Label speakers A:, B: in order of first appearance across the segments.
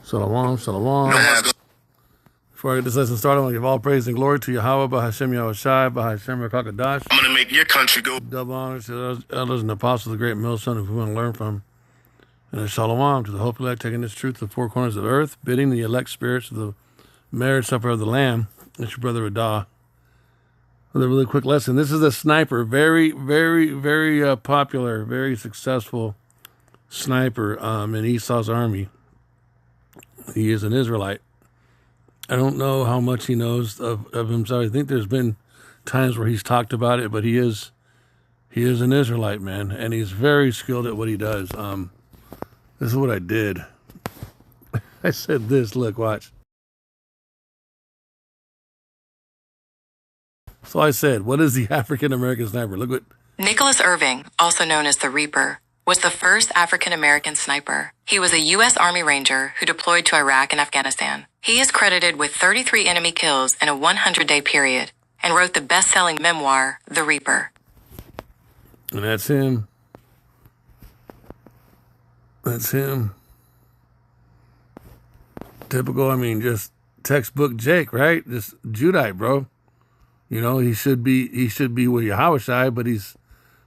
A: Shalom, shalom. Before I get this lesson started, I want to give all praise and glory to Yahweh, Bahashem Yahushai, Bahashem Rakakadash.
B: I'm going to make your country go.
A: Double honor to those elders and apostles, the great millstone, who we want to learn from. And a shalom to the hope elect, taking this truth to the four corners of the earth, bidding the elect spirits to the marriage supper of the Lamb. It's your brother Radah. With a really quick lesson. This is a sniper, very, very, very popular, very successful sniper in Esau's army. He is an Israelite. I don't know how much he knows of himself. I think there's been times where he's talked about it, but he is an Israelite, man, and he's very skilled at what he does. This is what I did. I said this, look, watch. So I said, what is the African-American sniper? Look what...
C: Nicholas Irving, also known as the Reaper, was the first African-American sniper. He was a U.S. Army Ranger who deployed to Iraq and Afghanistan. He is credited with 33 enemy kills in a 100-day period and wrote the best-selling memoir, The Reaper.
A: And that's him. That's him. Typical, I mean, just textbook Jake, right? Just Judite, bro. You know, he should be with Yahushai, but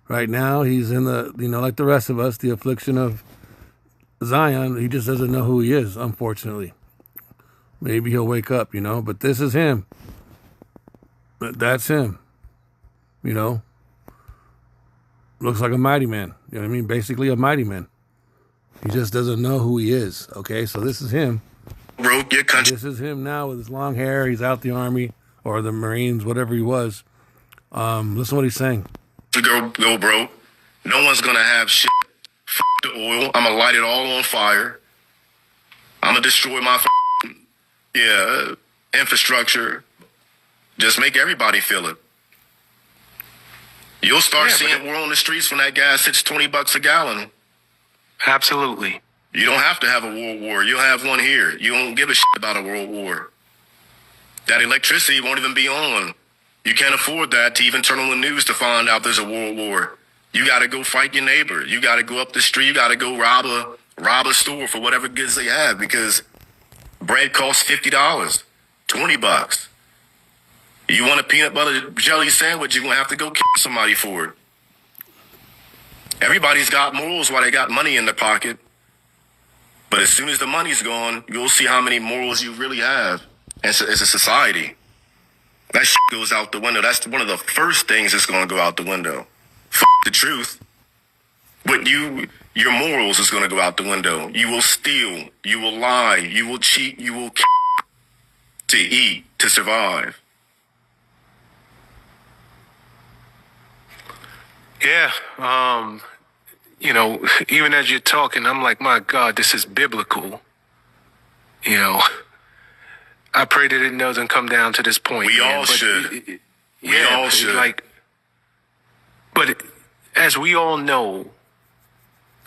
A: right now he's in the, like the rest of us, the affliction of Zion. He just doesn't know who he is, unfortunately. Maybe he'll wake up, but this is him. That's him. Looks like a mighty man. You know what I mean? Basically a mighty man. He just doesn't know who he is. Okay, so this is him.
B: Broke your country.
A: This is him now with his long hair. He's out the army or the Marines, whatever he was. Listen to what he's saying.
B: To go broke. No one's gonna have shit. F the oil. I'm gonna light it all on fire. I'm gonna destroy my infrastructure. Just make everybody feel it. You'll start seeing war on the streets when that gas hits $20 a gallon.
D: Absolutely.
B: You don't have to have a world war. You'll have one here. You don't give a shit about a world war. That electricity won't even be on. You can't afford that to even turn on the news to find out there's a world war. You got to go fight your neighbor. You got to go up the street. You got to go rob a store for whatever goods they have, because bread costs $50, $20. You want a peanut butter jelly sandwich, you're going to have to go kill somebody for it. Everybody's got morals while they got money in their pocket. But as soon as the money's gone, you'll see how many morals you really have as a society. That shit goes out the window. That's one of the first things that's going to go out the window. The truth. But your morals is going to go out the window. You will steal. You will lie. You will cheat. You will to eat, to survive.
D: Yeah. Even as you're talking, I'm like, my God, this is biblical. I pray that it doesn't come down to this point.
B: We all should. We all should.
D: But as we all know,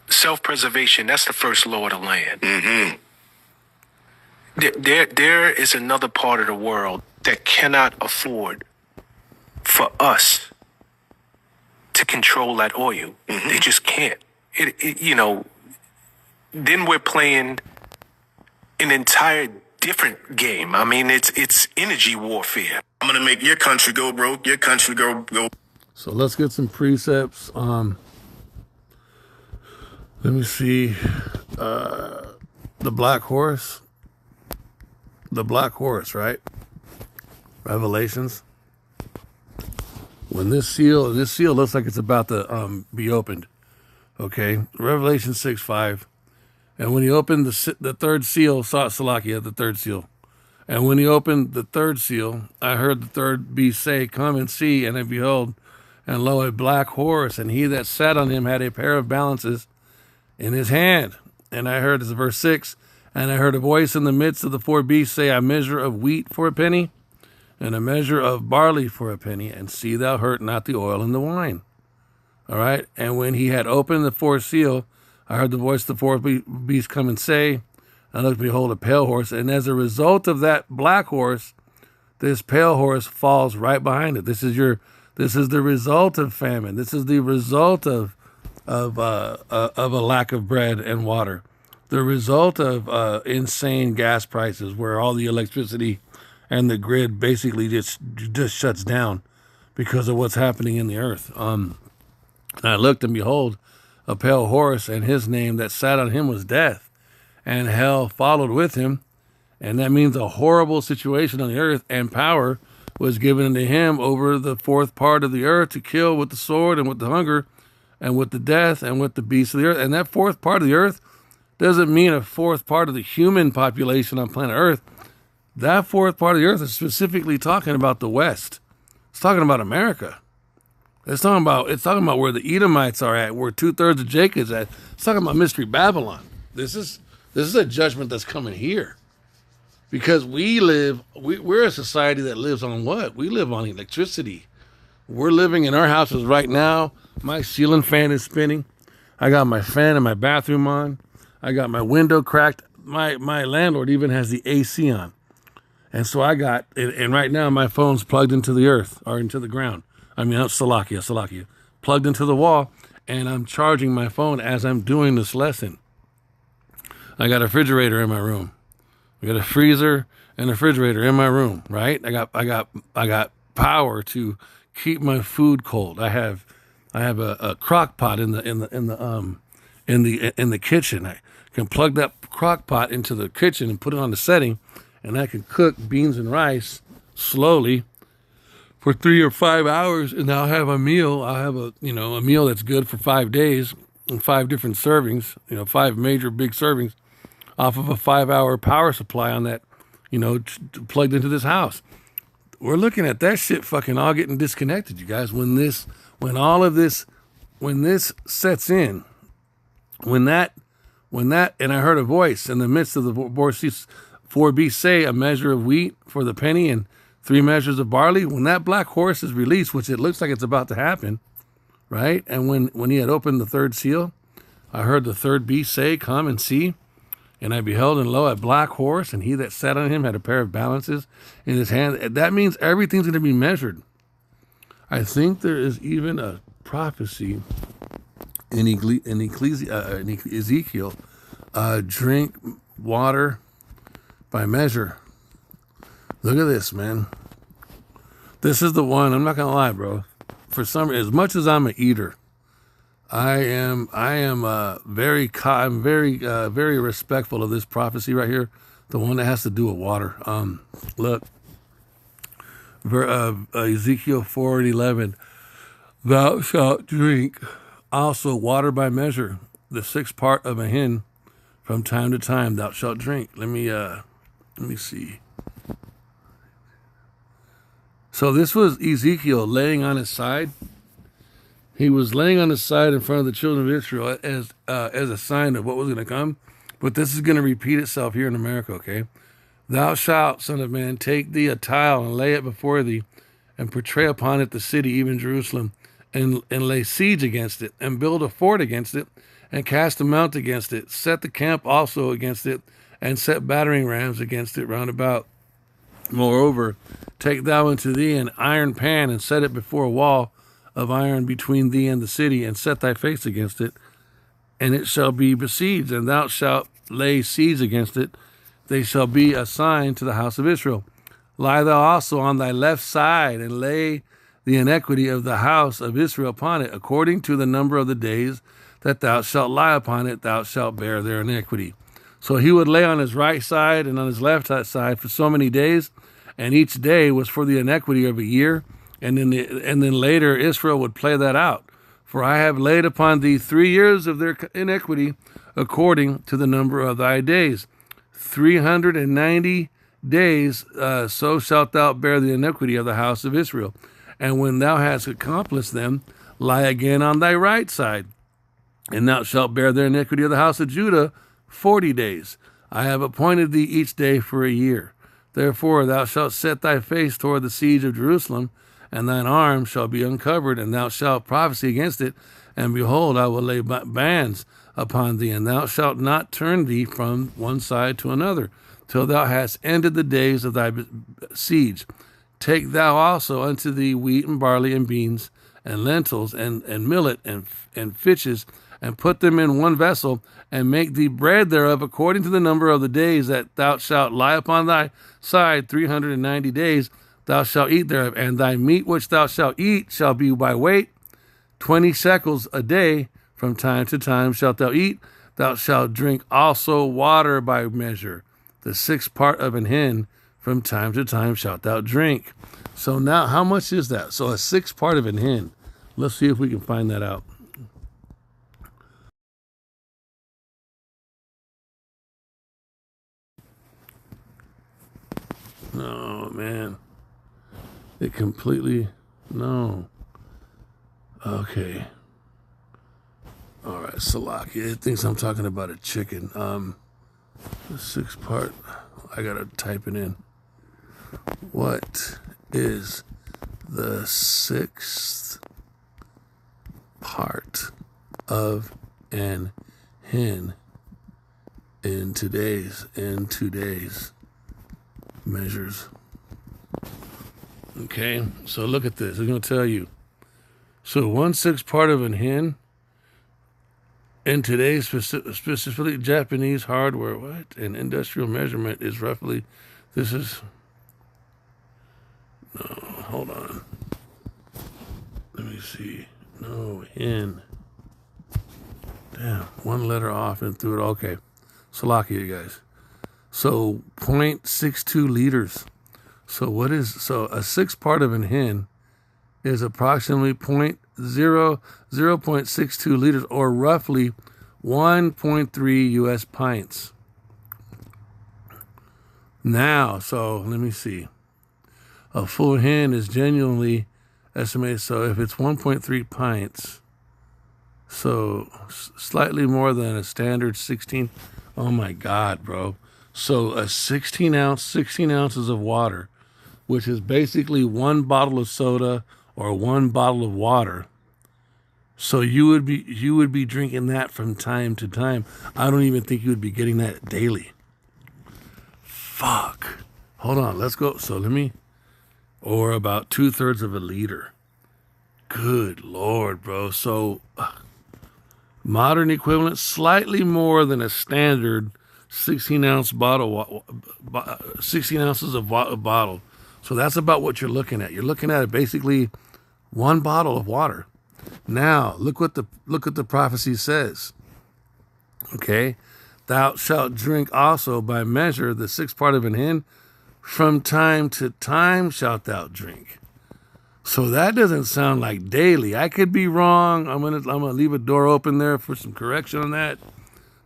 D: self-preservation, that's the first law of the land.
B: Mm-hmm.
D: There is another part of the world that cannot afford for us to control that oil.
B: Mm-hmm.
D: They just can't. Then we're playing an entire different game. I mean, it's energy warfare.
B: I'm going to make your country go broke, your country go.
A: So let's get some precepts. Let me see. The black horse. The black horse, right? Revelations. When this seal looks like it's about to be opened. Okay, Revelation 6:5. And when he opened the third seal, Salakia, the third seal. And when he opened the third seal, I heard the third beast say, "Come and see." And I behold, and lo, a black horse, and he that sat on him had a pair of balances in his hand. And I heard, this is verse 6, and I heard a voice in the midst of the four beasts say, "A measure of wheat for a penny, and a measure of barley for a penny, and see thou hurt not the oil and the wine." All right. And when he had opened the fourth seal, I heard the voice of the fourth beast come and say, and look, behold, a pale horse. And as a result of that black horse, this pale horse falls right behind it. This is the result of famine. This is the result of a lack of bread and water. the result of insane gas prices, where all the electricity and the grid basically just shuts down because of what's happening in the earth. And I looked, and behold, a pale horse, and his name that sat on him was Death, and hell followed with him. And that means a horrible situation on the earth, and power was given unto him over the fourth part of the earth to kill with the sword and with the hunger and with the death and with the beasts of the earth. And that fourth part of the earth doesn't mean a fourth part of the human population on planet Earth. That fourth part of the earth is specifically talking about the West. It's talking about America. It's talking about where the Edomites are at, where 2/3 of Jacob's at. It's talking about Mystery Babylon. This is a judgment that's coming here. Because we're a society that lives on what? We live on electricity. We're living in our houses right now. My ceiling fan is spinning. I got my fan in my bathroom on. I got my window cracked. My landlord even has the AC on. And so and right now my phone's plugged into the earth, or into the ground. I mean, Salakia, plugged into the wall, and I'm charging my phone as I'm doing this lesson. I got a refrigerator in my room. I got a freezer and a refrigerator in my room, right? I got power to keep my food cold. I have a crock pot in the kitchen. I can plug that crock pot into the kitchen and put it on the setting, and I can cook beans and rice slowly for 3 or 5 hours, and I'll have a meal. I'll have a meal that's good for 5 days and 5 different servings, 5 major big servings off of a 5-hour power supply on that, plugged into this house. We're looking at that shit fucking all getting disconnected, you guys. When this sets in, and I heard a voice in the midst of the 4B say, a measure of wheat for the penny and 3 measures of barley. When that black horse is released, which it looks like it's about to happen, right? And when he had opened the third seal, I heard the third beast say, come and see. And I beheld, and lo, a black horse, and he that sat on him had a pair of balances in his hand. That means everything's going to be measured. I think there is even a prophecy in Ezekiel, drink water by measure. Look at this, man. This is the one. I'm not gonna lie, bro. As much as I'm an eater, I'm very respectful of this prophecy right here, the one that has to do with water. Look, Ezekiel 4:11, thou shalt drink also water by measure, the 6th part of a hin, from time to time thou shalt drink. Let me see. So this was Ezekiel laying on his side. He was laying on his side in front of the children of Israel as a sign of what was going to come. But this is going to repeat itself here in America, okay? Thou shalt, son of man, take thee a tile and lay it before thee, and portray upon it the city, even Jerusalem, and lay siege against it, and build a fort against it, and cast a mount against it. Set the camp also against it, and set battering rams against it round about. Moreover, take thou unto thee an iron pan, and set it before a wall of iron between thee and the city, and set thy face against it, and it shall be besieged, and thou shalt lay siege against it. They shall be a sign to the house of Israel. Lie thou also on thy left side, and lay the iniquity of the house of Israel upon it, according to the number of the days that thou shalt lie upon it, thou shalt bear their iniquity. So he would lay on his right side and on his left side for so many days, and each day was for the iniquity of a year. And then later Israel would play that out. For I have laid upon thee 3 years of their iniquity, according to the number of thy days. 390 days, so shalt thou bear the iniquity of the house of Israel. And when thou hast accomplished them, lie again on thy right side. And thou shalt bear the iniquity of the house of Judah 40 days. I have appointed thee each day for a year. Therefore thou shalt set thy face toward the siege of Jerusalem, and thine arm shall be uncovered, and thou shalt prophesy against it. And behold, I will lay bands upon thee, and thou shalt not turn thee from one side to another, till thou hast ended the days of thy siege. Take thou also unto thee wheat and barley and beans and lentils and millet and fitches and put them in one vessel, and make thee bread thereof according to the number of the days that thou shalt lie upon thy side 390 days. Thou shalt eat thereof, and thy meat which thou shalt eat shall be by weight, 20 shekels a day. From time to time shalt thou eat. Thou shalt drink also water by measure. The sixth part of an hin, from time to time shalt thou drink. So now, how much is that? So a sixth part of an hin. Let's see if we can find that out. No, man. It completely, no. Okay. All right, Salaki. It thinks I'm talking about a chicken. The sixth part, I gotta type it in. What is the sixth part of an hin in today's measures? Okay, so look at this. It's going to tell you. So 1/6 part of an hin in today's specifically Japanese hardware, what? And industrial measurement is roughly, this is, no, hold on. Let me see. No, hin. Damn, one letter off and threw it. Okay. Salaki, you guys. So 0.62 liters. So what is, so a sixth part of an hin is approximately 0.62 liters, or roughly 1.3 U.S. pints. Now, so let me see. A full hin is genuinely estimated. So if it's 1.3 pints, so slightly more than a standard 16. Oh my God, bro. So a 16 ounces of water, which is basically one bottle of soda or one bottle of water. So you would be drinking that from time to time. I don't even think you would be getting that daily. Fuck. Hold on, let's go. So or about 2/3 of a liter. Good Lord, bro. So modern equivalent, slightly more than a standard 16-ounce bottle, 16 ounces of bottle. So that's about what you're looking at. You're looking at basically one bottle of water. Now, look what the prophecy says. Okay? Thou shalt drink also by measure the sixth part of an hin. From time to time shalt thou drink. So that doesn't sound like daily. I could be wrong. I'm gonna leave a door open there for some correction on that.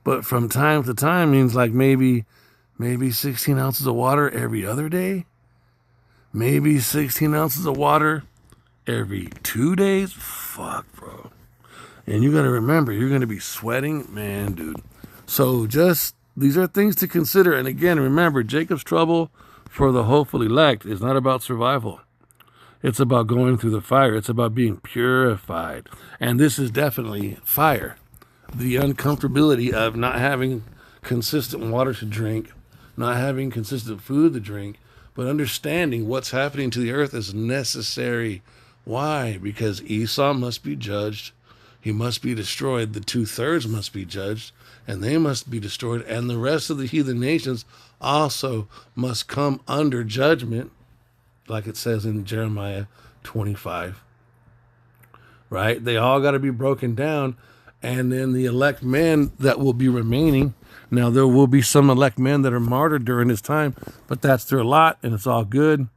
A: But from time to time means like maybe 16 ounces of water every other day. Maybe 16 ounces of water every 2 days. Fuck, bro. And you got to remember, you're going to be sweating. Man, dude. So these are things to consider. And again, remember, Jacob's trouble for the hopeful elect is not about survival. It's about going through the fire. It's about being purified. And this is definitely fire. The uncomfortability of not having consistent water to drink, not having consistent food to drink, but understanding what's happening to the earth is necessary. Why? Because Esau must be judged. He must be destroyed. The 2/3 must be judged, and they must be destroyed. And the rest of the heathen nations also must come under judgment, like it says in Jeremiah 25. Right? They all got to be broken down. And then the elect men that will be remaining. Now, there will be some elect men that are martyred during this time, but that's their lot, and it's all good.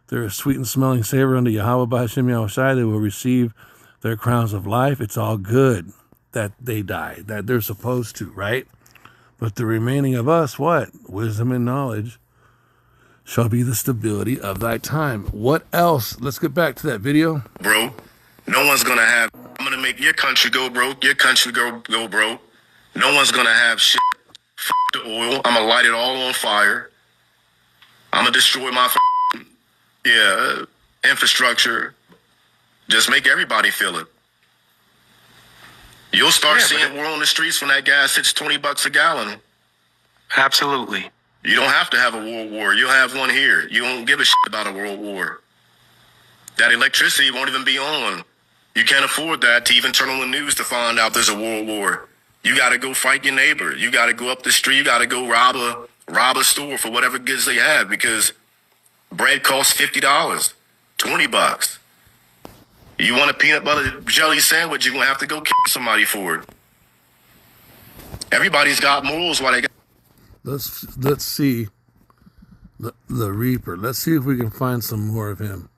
A: They're a sweet and smelling savor unto Yahweh B'Hashem Yahushai. They will receive their crowns of life. It's all good that they die, that they're supposed to, right? But the remaining of us, what? Wisdom and knowledge shall be the stability of thy time. What else? Let's get back to that video.
B: Bro, no one's gonna have. I'm gonna make your country go broke. Your country go broke. No one's gonna have shit. F the oil. I'm gonna light it all on fire. I'm gonna destroy my infrastructure. Just make everybody feel it. You'll start seeing war on the streets when that gas hits $20 a gallon.
D: Absolutely.
B: You don't have to have a world war. You'll have one here. You won't give a shit about a world war. That electricity won't even be on. You can't afford that to even turn on the news to find out there's a world war. You got to go fight your neighbor. You got to go up the street. You got to go rob a store for whatever goods they have because bread costs $50, $20. You want a peanut butter jelly sandwich, you're going to have to go kill somebody for it. Everybody's got morals while they got.
A: Let's see the Reaper. Let's see if we can find some more of him.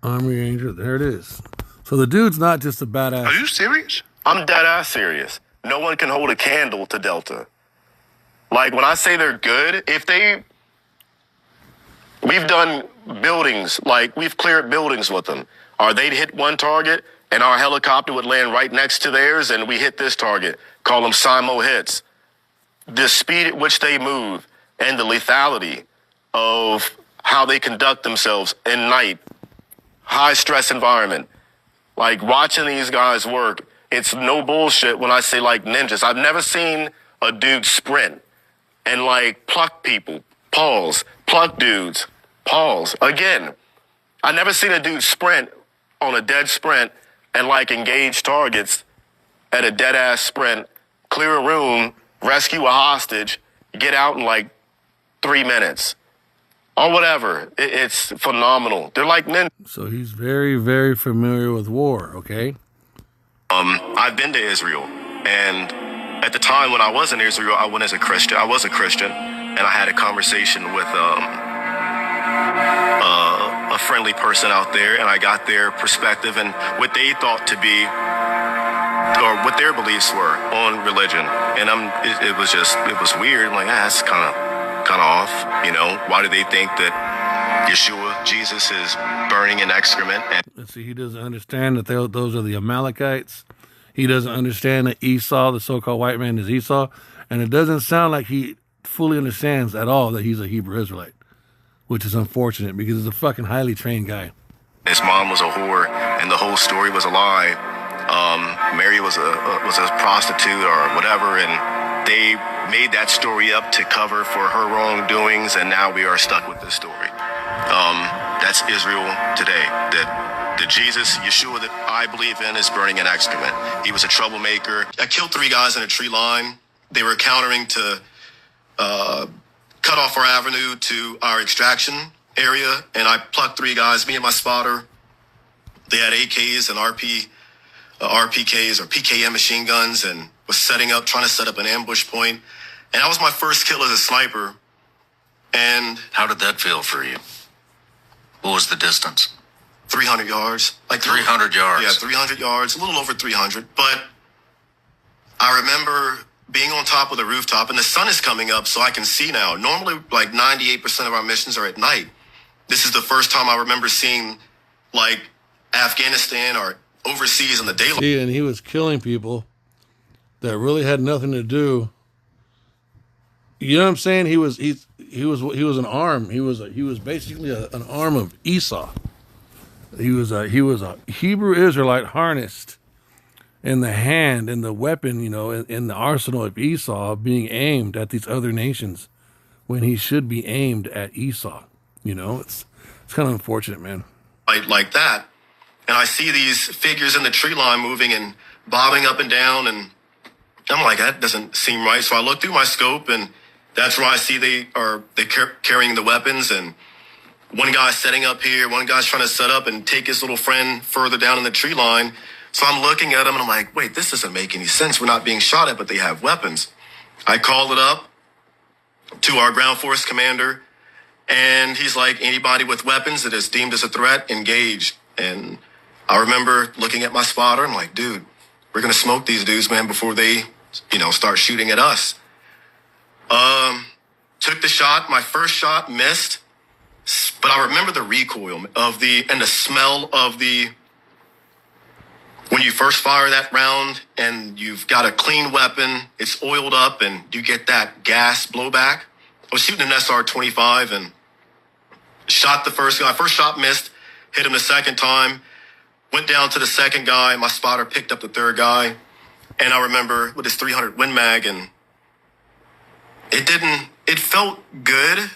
A: Army Ranger, there it is. So the dude's not just a badass.
B: Are you serious? I'm dead ass serious. No one can hold a candle to Delta. Like when I say they're good, we've done buildings, like we've cleared buildings with them. Or they'd hit one target and our helicopter would land right next to theirs and we hit this target. Call them SIMO hits. The speed at which they move and the lethality of how they conduct themselves in night, high stress environment. Like watching these guys work, it's no bullshit when I say like ninjas. I've never seen a dude sprint and like pluck people, pause, pluck dudes, pause. Again, I never seen a dude sprint on a dead sprint and like engage targets at a dead ass sprint, clear a room, rescue a hostage, get out in like 3 minutes or whatever. It's phenomenal. They're like ninjas.
A: So he's very, very familiar with war, okay?
B: I've been to Israel, and at the time when I was in Israel, I went as a Christian. I was a Christian, and I had a conversation with a friendly person out there, and I got their perspective and what they thought to be, or what their beliefs were on religion. And it was weird. I'm like, that's kind of off. You know, why do they think that Yeshua, Jesus, is burning in excrement? And
A: Let's see, he doesn't understand that those are the Amalekites. He doesn't understand that Esau, the so-called white man, is Esau. And it doesn't sound like he fully understands at all that he's a Hebrew Israelite, which is unfortunate because he's a fucking highly trained guy.
B: his mom was a whore, and the whole story was a lie. Mary was a prostitute or whatever, and they made that story up to cover for her wrongdoings, and now we are stuck with this story. That's Israel today. The Jesus, Yeshua that I believe in is burning in excrement. He was a troublemaker. I killed 3 guys in a tree line. They were countering to cut off our avenue to our extraction area, and I plucked 3 guys, me and my spotter. They had AKs and RPKs or PKM machine guns, and was trying to set up an ambush point. And that was my first kill as a sniper. And
E: how did that feel for you? What was the distance?
B: 300 yards. Like
E: 300 yards?
B: Yeah, 300 yards, a little over 300. But I remember being on top of the rooftop, and the sun is coming up, so I can see now. Normally, like 98% of our missions are at night. This is the first time I remember seeing, like, Afghanistan or overseas in the daylight.
A: See, and he was killing people that really had nothing to do. You know what I'm saying? He was an arm. He was basically an arm of Esau. He was a Hebrew Israelite harnessed in the hand, in the weapon, in the arsenal of Esau, being aimed at these other nations when he should be aimed at Esau. It's kind of unfortunate, man.
B: Like that. And I see these figures in the tree line moving and bobbing up and down, and I'm like, that doesn't seem right. So I look through my scope, and that's where I see they're carrying the weapons, and one guy's setting up here, one guy's trying to set up and take his little friend further down in the tree line. So I'm looking at him, and I'm like, wait, this doesn't make any sense. We're not being shot at, but they have weapons. I call it up to our ground force commander, and he's like, anybody with weapons that is deemed as a threat, engage. And I remember looking at my spotter. I'm like, dude, we're going to smoke these dudes, man, before they, start shooting at us. Took the shot. My first shot missed, but I remember the recoil and the smell of when you first fire that round and you've got a clean weapon, it's oiled up, and you get that gas blowback. I was shooting an SR-25 and shot the first guy. First shot missed, hit him the second time, went down to the second guy. My spotter picked up the third guy. And I remember with his 300 Win Mag, and it felt good,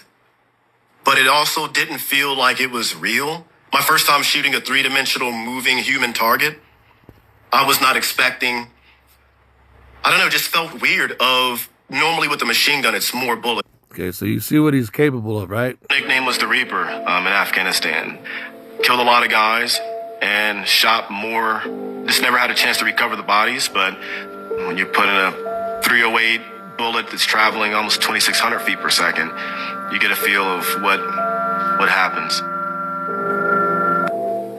B: but it also didn't feel like it was real. My first time shooting a three-dimensional moving human target, I was not expecting, I don't know, just felt weird of, normally with the machine gun, it's more bullets.
A: Okay, so you see what he's capable of, right?
B: Nickname was the Reaper in Afghanistan. Killed a lot of guys and shot more. Just never had a chance to recover the bodies, but when you put in a 308 bullet that's traveling almost 2,600 feet per second, you get a feel of what happens.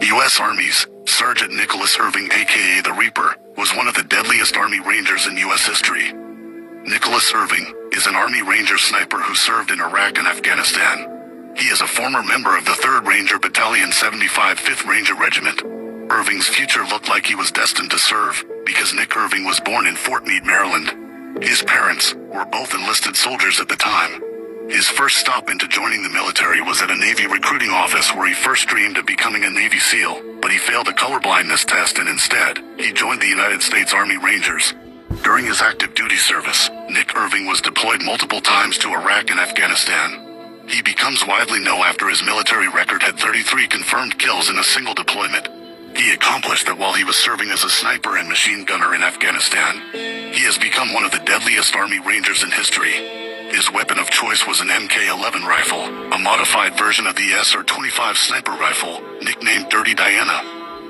F: U.S. Army's Sergeant Nicholas Irving, a.k.a. the Reaper, was one of the deadliest Army Rangers in U.S. history. Nicholas Irving is an Army Ranger sniper who served in Iraq and Afghanistan. He is a former member of the 3rd Ranger Battalion 75 5th Ranger Regiment. Irving's future looked like he was destined to serve because Nick Irving was born in Fort Meade, Maryland. His parents were both enlisted soldiers at the time. His first stop into joining the military was at a Navy recruiting office where he first dreamed of becoming a Navy SEAL, but he failed a colorblindness test and instead, he joined the United States Army Rangers. During his active duty service, Nick Irving was deployed multiple times to Iraq and Afghanistan. He becomes widely known after his military record had 33 confirmed kills in a single deployment. He accomplished that while he was serving as a sniper and machine gunner in Afghanistan. He has become one of the deadliest Army Rangers in history. His weapon of choice was an MK-11 rifle, a modified version of the SR-25 sniper rifle, nicknamed Dirty Diana.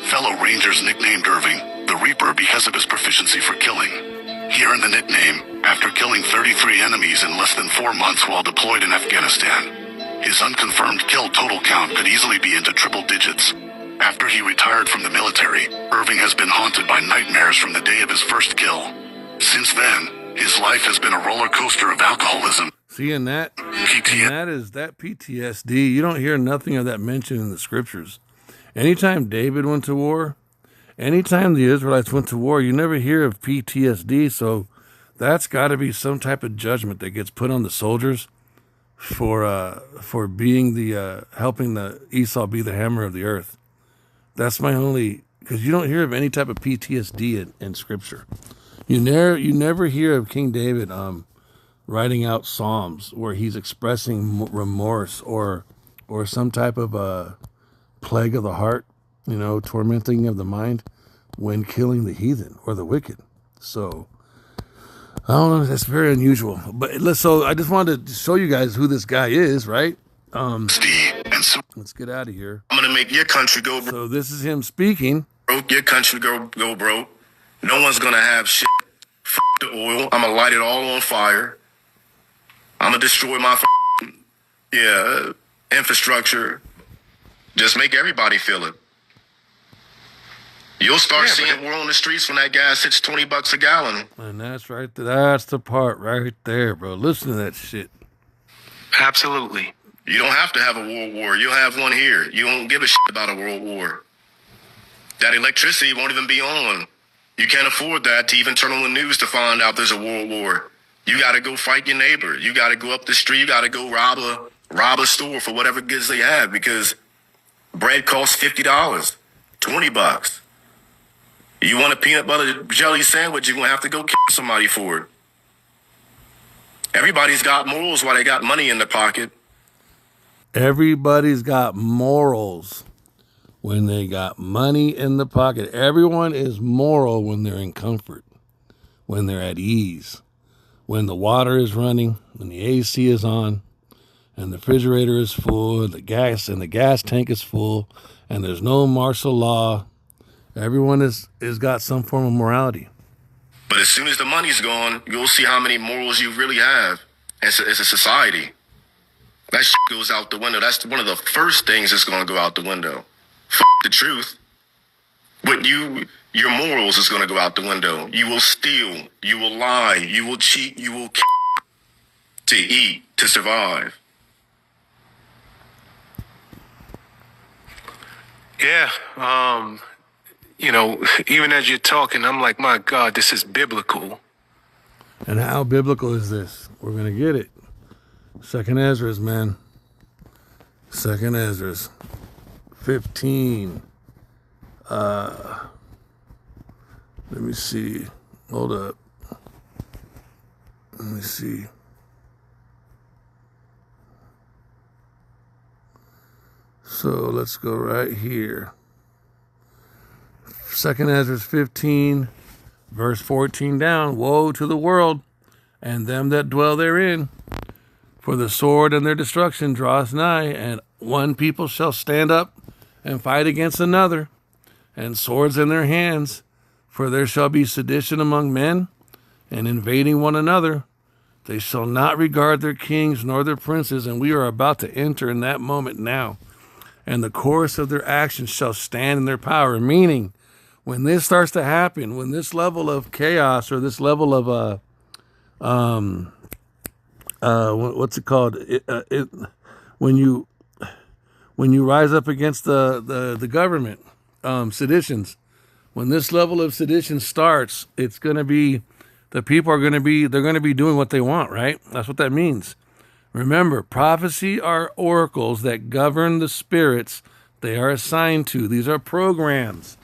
F: Fellow Rangers nicknamed Irving the Reaper because of his proficiency for killing. He earned the nickname after killing 33 enemies in less than 4 months while deployed in Afghanistan. His unconfirmed kill total count could easily be into triple digits. After he retired from the military, Irving has been haunted by nightmares from the day of his first kill. Since then, his life has been a roller coaster of alcoholism.
A: See, and that PTSD, you don't hear nothing of that mentioned in the scriptures. Anytime David went to war, anytime the Israelites went to war, you never hear of PTSD, so that's got to be some type of judgment that gets put on the soldiers for being the helping the Esau be the hammer of the earth. That's my only, because you don't hear of any type of PTSD in scripture. You never hear of King David writing out psalms where he's expressing remorse or some type of plague of the heart, tormenting of the mind when killing the heathen or the wicked. So I don't know, that's very unusual. But so I just wanted to show you guys who this guy is, right? Let's get out of here.
B: I'm gonna make your country go broke.
A: So this is him speaking.
B: Your country go broke. No one's gonna have shit. F the oil. I'm gonna light it all on fire. I'm gonna destroy my infrastructure. Just make everybody feel it. You'll start seeing war on the streets when that gas hits $20 a gallon.
A: And that's right. That's the part right there, bro. Listen to that shit.
D: Absolutely.
B: You don't have to have a world war. You'll have one here. You don't give a shit about a world war. That electricity won't even be on. You can't afford that to even turn on the news to find out there's a world war. You got to go fight your neighbor. You got to go up the street. You got to go rob a store for whatever goods they have because bread costs $50, $20. You want a peanut butter jelly sandwich, you're going to have to go kill somebody for it. Everybody's got morals while they got money in their pocket.
A: Everybody's got morals when they got money in the pocket. Everyone is moral when they're in comfort, when they're at ease, when the water is running, when the AC is on, and the refrigerator is full, and the gas tank is full, and there's no martial law. Everyone is got some form of morality.
B: But as soon as the money's gone, you'll see how many morals you really have as a society. That shit goes out the window. That's one of the first things that's going to go out the window. The truth. But your morals is going to go out the window. You will steal. You will lie. You will cheat. You will to eat, to survive.
D: Yeah. Even as you're talking, I'm like, my God, this is biblical.
A: And how biblical is this? We're going to get it. Second Ezra's, man. Second Ezra's. 15. Let me see. Hold up. Let me see. So let's go right here. 2nd Ezra 15, verse 14 down. Woe to the world and them that dwell therein, for the sword and their destruction draweth nigh, and one people shall stand up and fight against another, and swords in their hands, for there shall be sedition among men, and invading one another. They shall not regard their kings nor their princes, and we are about to enter in that moment now. And the course of their actions shall stand in their power, meaning when this starts to happen, when this level of chaos or this level of what's it called? When you rise up against the government, seditions. When this level of sedition starts, it's going to be the people are going to be doing what they want, right? That's what that means. Remember, prophecy are oracles that govern the spirits they are assigned to. These are programs.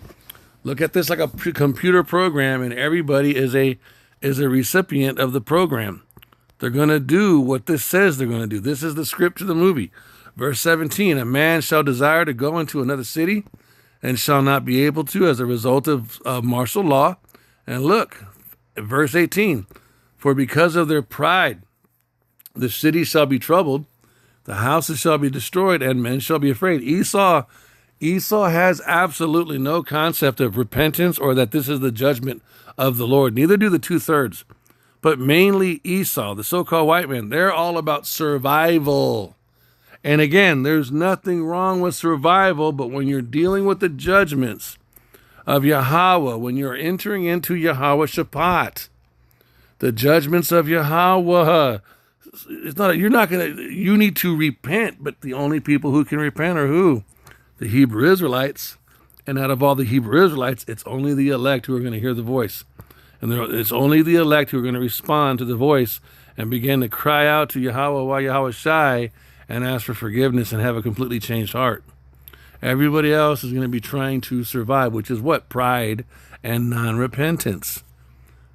A: Look at this like a computer program, and everybody is a recipient of the program. They're going to do what this says they're going to do. This is the script to the movie. Verse 17, a man shall desire to go into another city and shall not be able to as a result of martial law. And look, verse 18, for because of their pride, the city shall be troubled, the houses shall be destroyed, and men shall be afraid. Esau has absolutely no concept of repentance or that this is the judgment of the Lord. Neither do the 2/3. But mainly Esau, the so-called white man, they're all about survival. And again, there's nothing wrong with survival, but when you're dealing with the judgments of Yahweh, when you're entering into Yahweh Shabbat, the judgments of Yahweh, you need to repent, but the only people who can repent are who? The Hebrew Israelites. And out of all the Hebrew Israelites, it's only the elect who are going to hear the voice. And it's only the elect who are going to respond to the voice and begin to cry out to Yahweh while Yahweh Shai and ask for forgiveness and have a completely changed heart. Everybody else is going to be trying to survive, which is what? Pride and non-repentance.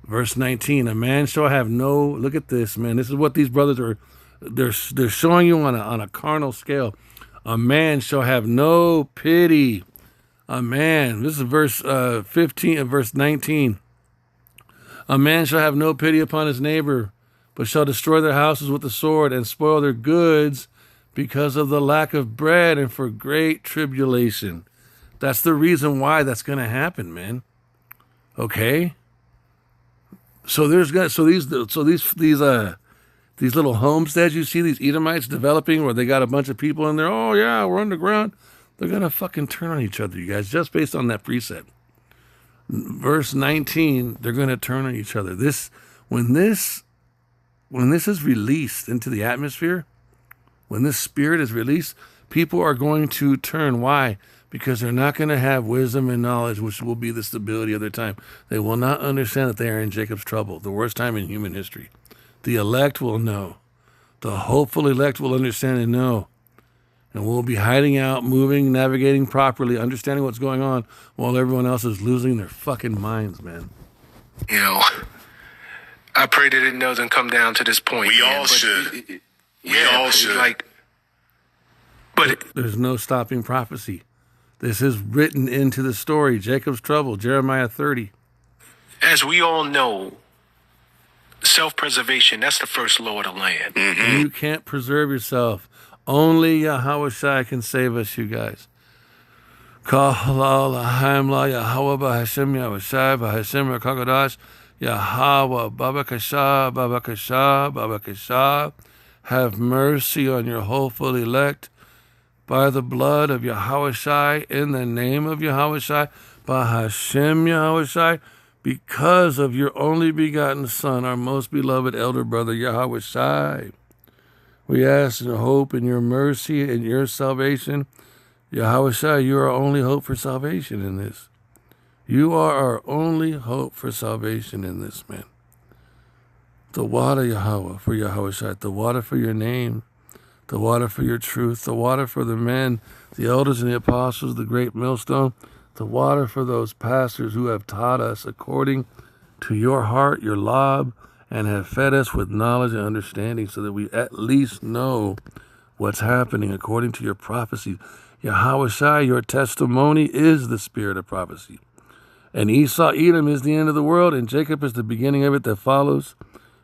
A: Verse 19, a man shall have no, look at this, man. This is what these brothers are, they're showing you on a carnal scale. A man shall have no pity. A man, this is verse 15 and verse 19. A man shall have no pity upon his neighbor, but shall destroy their houses with the sword and spoil their goods because of the lack of bread and for great tribulation. That's the reason why that's going to happen, man. Okay? So these little homesteads you see these Edomites developing where they got a bunch of people in there, oh yeah, we're underground. They're going to fucking turn on each other, you guys, just based on that precept. Verse 19, they're going to turn on each other. When this is released into the atmosphere, when this spirit is released, people are going to turn. Why? Because they're not going to have wisdom and knowledge, which will be the stability of their time. They will not understand that they are in Jacob's trouble, the worst time in human history. The elect will know. The hopeful elect will understand and know. And we'll be hiding out, moving, navigating properly, understanding what's going on while everyone else is losing their fucking minds, man.
D: You know, I pray that it doesn't come down to this point.
B: We all should. We all should.
D: But
A: there's no stopping prophecy. This is written into the story. Jacob's trouble, Jeremiah 30.
D: As we all know, self-preservation, that's the first law of the land.
B: Mm-hmm.
A: You can't preserve yourself. Only Yahweh Shai can save us, you guys. Yahweh Babakasha. Have mercy on your hopeful elect by the blood of Yahweh Shai, in the name of Yahweh Shai, by Hashem Yahweh Shai, because of your only begotten Son, our most beloved elder brother Yahweh Shai. We ask and hope in your mercy and your salvation. Yahweh Shai, you are our only hope for salvation in this. You are our only hope for salvation in this, man. The water, Yahweh, for Yahweh Shai. The water for your name. The water for your truth. The water for the men, the elders and the apostles, the great millstone. The water for those pastors who have taught us according to your heart, your lob, and have fed us with knowledge and understanding so that we at least know what's happening according to your prophecy. Yahweh Shai, your testimony is the spirit of prophecy. And Esau, Edom is the end of the world, and Jacob is the beginning of it that follows.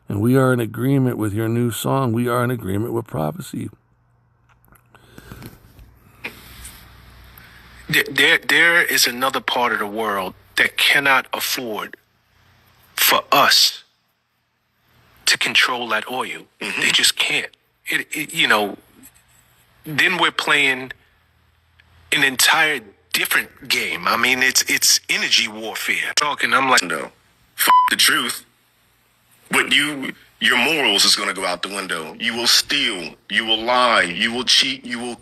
A: And we are in agreement with your new song. We are in agreement with prophecy.
D: There is another part of the world that cannot afford for us to control that oil. They just can't. Then we're playing an entire different game. I mean, it's energy warfare. I'm like,
B: No. The truth. But your morals is going to go out the window. You will steal. You will lie. You will cheat. You will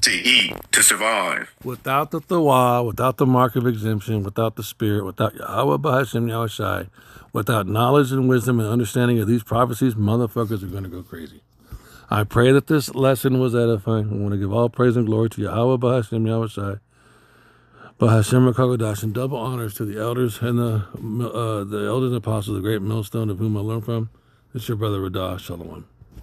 B: to eat, to survive.
A: Without the Thawa, without the mark of exemption, without the spirit, without Yahweh Bahashem Yahweh Shai, without knowledge and wisdom and understanding of these prophecies, motherfuckers are going to go crazy. I pray that this lesson was edifying. I want to give all praise and glory to Yahweh Bahashem Yahweh Shai, Bahashem HaKadosh, and double honors to the elders and the elders and apostles, the great millstone of whom I learned from. It's your brother Radah. Shalom.